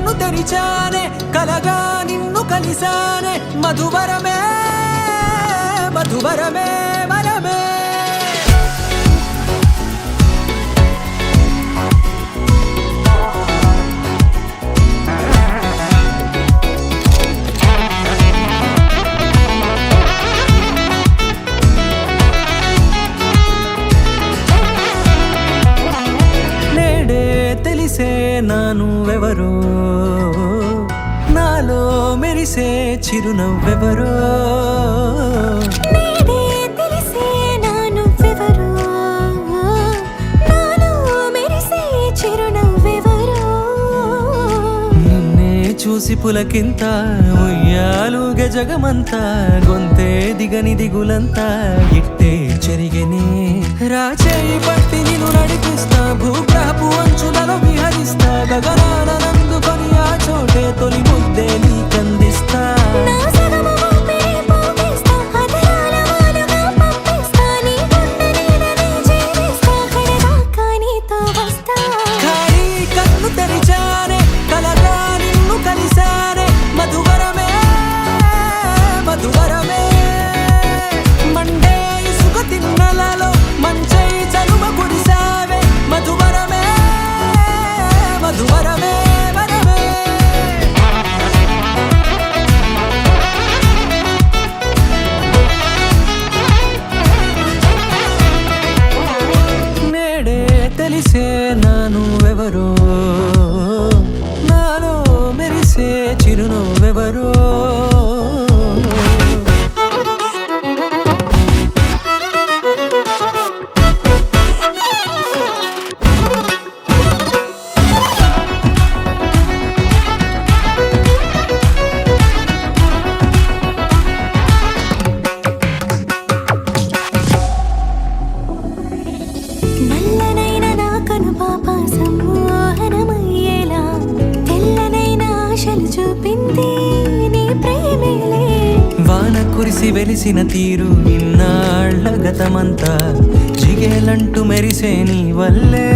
కన్ను తెరిచానే కలగా నిన్ను కలిసానే మధువరమే మధువరమే వరమే నానువెవరో నాలో మెరిసే చిరునవ్వెవరో నీడే తెలిసే నానువెవరో నాలో మెరిసే చిరునవ్వెవరో నిన్నే చూసి పులకింత ఉయ్యాలుగ జగమంతా గొంతే దిగని దిగులంతా ఇట్టే చెరిగనే రాచేయి పట్టి నిన్ను నడిపిస్తా భూగ్రహపు అంచులలో విహరిస్తా గగనాన నందుకొని ఆ చోటే తొలి ముద్దే నీకందిస్తా నా సగము ఊపిరి పోగిస్తా అదరాల వాలుగా పంపిస్తా నీ గుండె నీడనే జీవిస్తా కడదాకా నీతో వస్తా ఖాళీ కన్ను తెరిచానే కలగా నిన్ను కలిసానే మధువరమే మధువరమే మండే ఇసుక తిన్నలలో మంచై చలువ కుడిసావే మధువరమే మధువరమే వరమే నేడే తెలిసే నానువెవరో నాలో మెరిసే చిరునవ్వెవరో నల్లనైన నా కనుపాప సమ్మోహనమయ్యేలా తెల్లనైన ఆశలు చూపింది నీ ప్రేమేలే వాన కురిసి వెలిసిన తీరు ఇన్నాళ్ల గతమంతా జిగేలంటూ మెరిసే నీ వల్లే